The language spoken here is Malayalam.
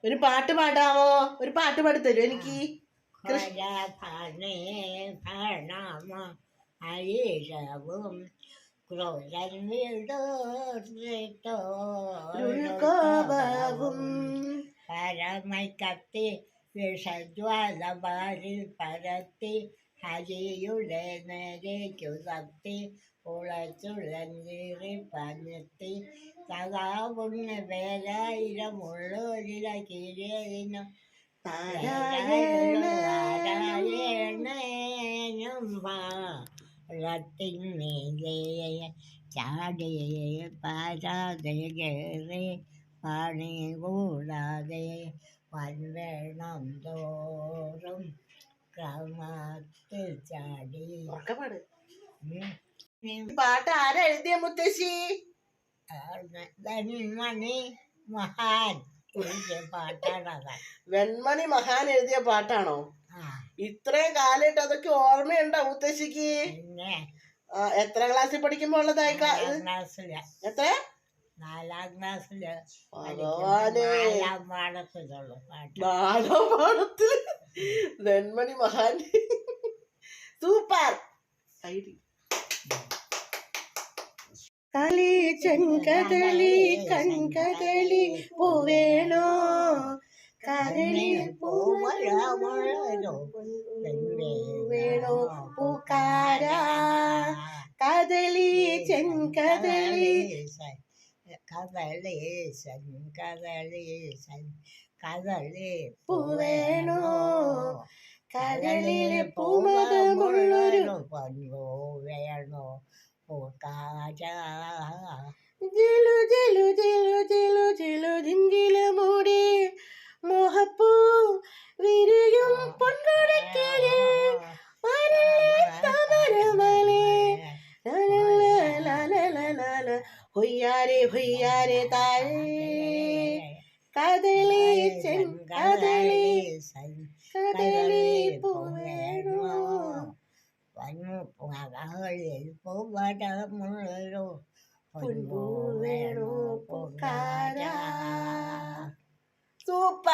ഒരു പാട്ട് പാടാമോ? ഒരു പാട്ട് പാടിത്തരൂ എനിക്ക്. ഹരീരവും ഉൾക്കോപവും പരമൈ കത്തി വിഷജ്വാലമാരിൽ പരത്തി ഹരിയുടെ നേരേക്കു കത്തി ഉളച്ചുളഞ്ചേറി പഞ്ഞെത്തി സദാവുണ്ണ പേരായിരമുള്ളൊരില കീഴേനും നാരായണനും പാടത്തിന്മേലേ ചാടി പാരാതെ കയറി പണി കൂടാതെ വൻവേണം തോറും ക്രമത്തിൽ ചാടി. പാട്ട് ആരാ എഴുതിയ മുത്തശ്ശി? വെൺമണി മഹാൻ എഴുതിയ പാട്ടാണ്. വെൺമണി മഹാൻ എഴുതിയ പാട്ടാണോ? ഇത്രയും കാലമായിട്ട് അതൊക്കെ ഓർമ്മയുണ്ടോ മുത്തശ്ശിക്ക്? എത്ര ക്ലാസ്സിൽ പഠിക്കുമ്പോ ഉള്ളതായി? എത്ര? 4ാം ക്ലാസ്സില് വെൺമണി മഹാൻ സൂപ്പർ. കളി ചെങ്കതളി കൺകതളി പൂവേണോ കരളി വേണോ പൂക്കാര കദളി ചെങ്കതളി കദളീശൻ കദളീശൻ കദളി പൂവേണോ കരളിലെ പൂമതമുള്ളൊരു പൊന്നു വേണോ പൂക്കാര. ജലു ജലു ജലു ജലു ജലു ജിഞ്ചില മൂടി മോഹപ്പൂ വിരിയും പൊൻകൊടക്കരെ താമരമലേ ഹൊയ്യാരെ ഹൊയ്യാരെ താഴെ കദളി ചെങ്കദളി കദളി പൂവേണോ പൂവടമുള്ളൊരു പൊൻപൂവേണോ പൂക്കാര. സൂപ്പർ.